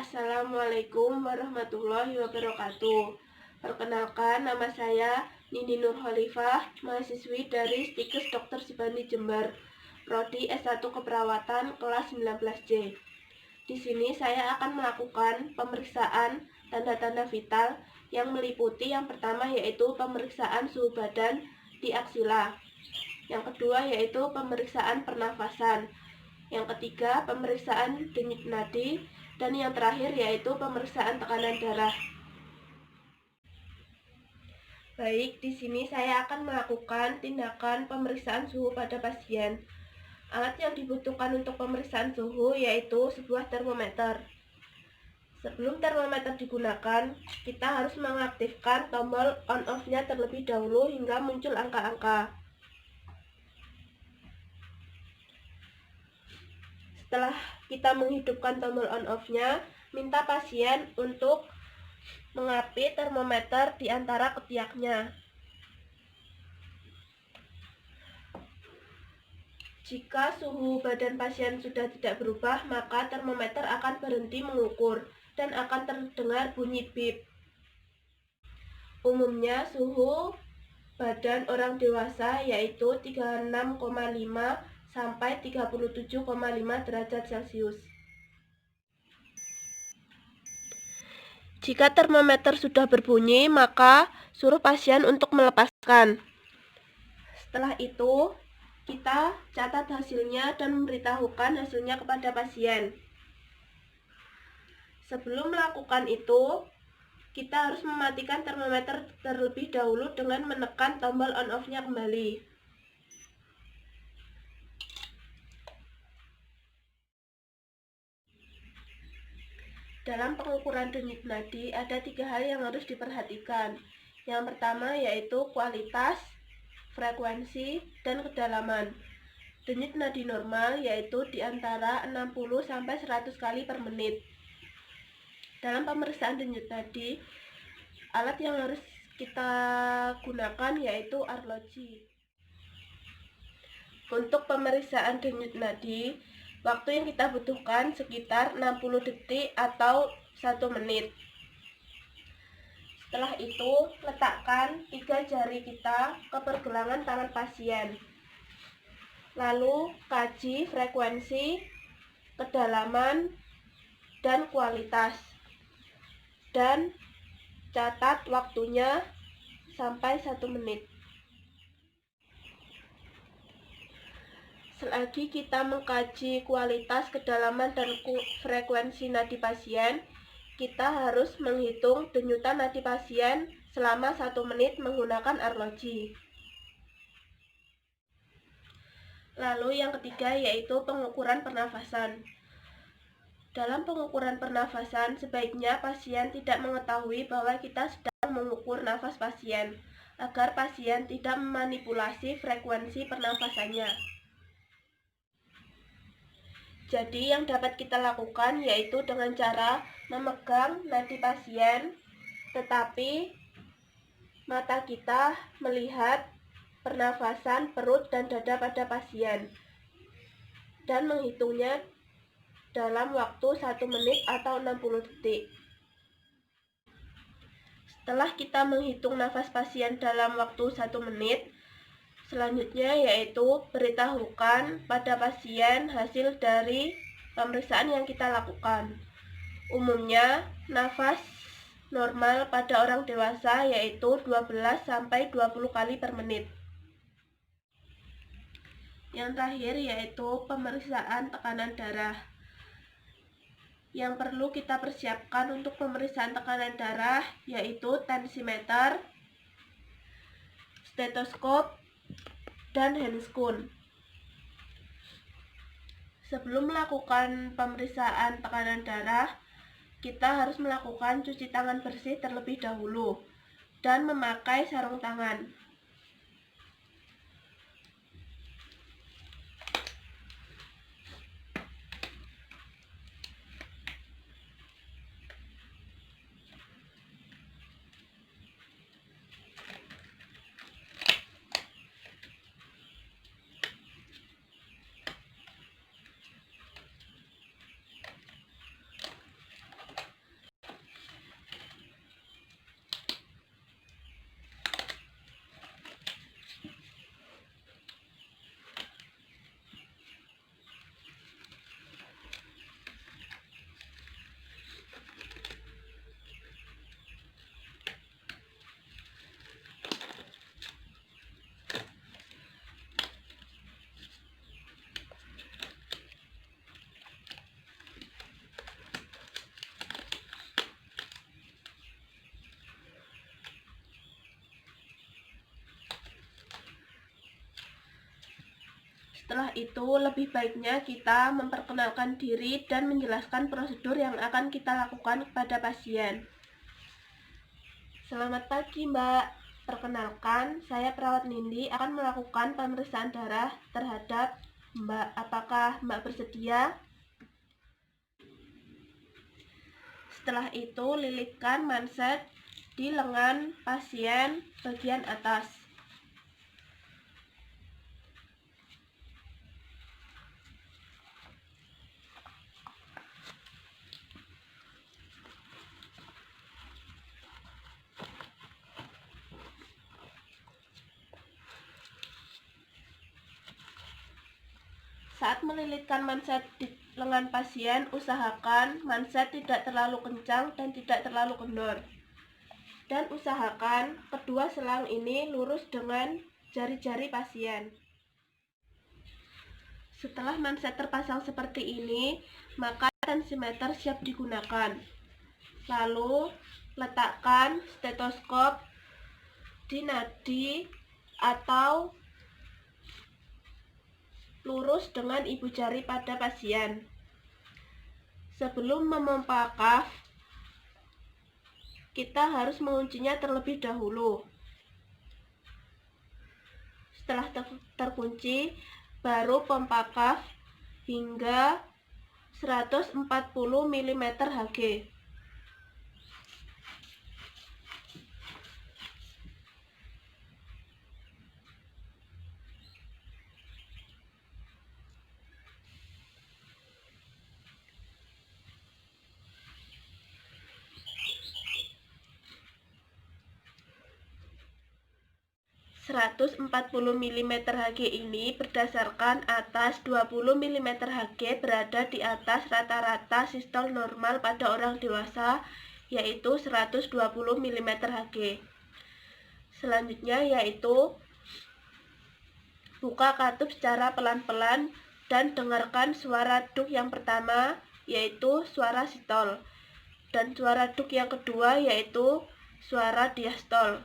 Assalamualaikum warahmatullahi wabarakatuh. Perkenalkan, nama saya Nini Nur Khalifah, mahasiswi dari Stikes Dr. Subandi Jember, Prodi S1 Keperawatan kelas 19C. Di sini saya akan melakukan pemeriksaan tanda-tanda vital yang meliputi yang pertama yaitu pemeriksaan suhu badan di aksila. Yang kedua yaitu pemeriksaan pernafasan. Yang ketiga pemeriksaan denyut nadi. Dan yang terakhir yaitu pemeriksaan tekanan darah. Baik, di sini saya akan melakukan tindakan pemeriksaan suhu pada pasien. Alat yang dibutuhkan untuk pemeriksaan suhu yaitu sebuah termometer. Sebelum termometer digunakan, kita harus mengaktifkan tombol on-off-nya terlebih dahulu hingga muncul angka-angka. Setelah kita menghidupkan tombol on-off-nya, minta pasien untuk mengapit termometer di antara ketiaknya. Jika suhu badan pasien sudah tidak berubah, maka termometer akan berhenti mengukur dan akan terdengar bunyi bip. Umumnya suhu badan orang dewasa yaitu 36,5 sampai 37,5 derajat Celcius. Jika termometer sudah berbunyi, maka suruh pasien untuk melepaskan. Setelah itu, kita catat hasilnya dan memberitahukan hasilnya kepada pasien. Sebelum melakukan itu, kita harus mematikan termometer terlebih dahulu dengan menekan tombol on-off-nya kembali. Dalam pengukuran denyut nadi, ada 3 hal yang harus diperhatikan. Yang pertama yaitu kualitas, frekuensi, dan kedalaman. Denyut nadi normal yaitu di antara 60-100 kali per menit. Dalam pemeriksaan denyut nadi, alat yang harus kita gunakan yaitu arloji. Untuk pemeriksaan denyut nadi, waktu yang kita butuhkan sekitar 60 detik atau 1 menit. Setelah itu, letakkan 3 jari kita ke pergelangan tangan pasien. Lalu, kaji frekuensi, kedalaman, dan kualitas. Dan catat waktunya sampai 1 menit. Selagi kita mengkaji kualitas, kedalaman, dan frekuensi nadi pasien, kita harus menghitung denyutan nadi pasien selama 1 menit menggunakan arloji. Lalu yang ketiga yaitu pengukuran pernafasan. Dalam pengukuran pernafasan, sebaiknya pasien tidak mengetahui bahwa kita sedang mengukur nafas pasien, agar pasien tidak memanipulasi frekuensi pernafasannya. Jadi yang dapat kita lakukan yaitu dengan cara memegang nadi pasien, tetapi mata kita melihat pernafasan perut dan dada pada pasien dan menghitungnya dalam waktu 1 menit atau 60 detik. Setelah kita menghitung nafas pasien dalam waktu 1 menit, selanjutnya yaitu beritahukan pada pasien hasil dari pemeriksaan yang kita lakukan. Umumnya, nafas normal pada orang dewasa yaitu 12-20 kali per menit. Yang terakhir yaitu pemeriksaan tekanan darah. Yang perlu kita persiapkan untuk pemeriksaan tekanan darah yaitu tensimeter, stetoskop, dan handscoon. Sebelum melakukan pemeriksaan tekanan darah, kita harus melakukan cuci tangan bersih terlebih dahulu dan memakai sarung tangan. Setelah itu, lebih baiknya kita memperkenalkan diri dan menjelaskan prosedur yang akan kita lakukan kepada pasien. Selamat pagi, Mbak. Perkenalkan, saya perawat Nindi akan melakukan pemeriksaan darah terhadap Mbak. Apakah Mbak bersedia? Setelah itu, lilitkan manset di lengan pasien bagian atas. Saat melilitkan manset di lengan pasien, usahakan manset tidak terlalu kencang dan tidak terlalu kendor. Dan usahakan kedua selang ini lurus dengan jari-jari pasien. Setelah manset terpasang seperti ini, maka tensimeter siap digunakan. Lalu, letakkan stetoskop di nadi atau lurus dengan ibu jari pada pasien. Sebelum memompa kaf, kita harus menguncinya terlebih dahulu. Setelah terkunci, baru pompa kaf hingga 140 mm Hg. ...140 mm Hg ini berdasarkan atas 20 mm Hg berada di atas rata-rata sistol normal pada orang dewasa, yaitu 120 mm Hg. Selanjutnya yaitu buka katup secara pelan-pelan dan dengarkan suara duk yang pertama, yaitu suara sistol, dan suara duk yang kedua, yaitu suara diastol.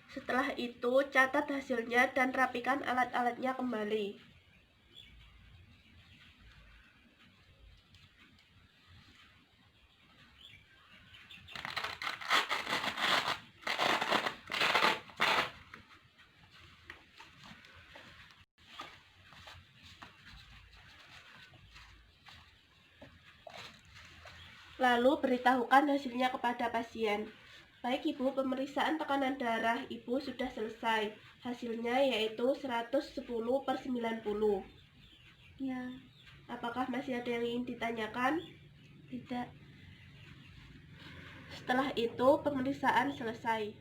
Setelah itu, catat hasilnya dan rapikan alat-alatnya kembali. Lalu beritahukan hasilnya kepada pasien. Baik Ibu, pemeriksaan tekanan darah Ibu sudah selesai. Hasilnya yaitu 110/90. Ya. Apakah masih ada yang ingin ditanyakan? Tidak. Setelah itu pemeriksaan selesai.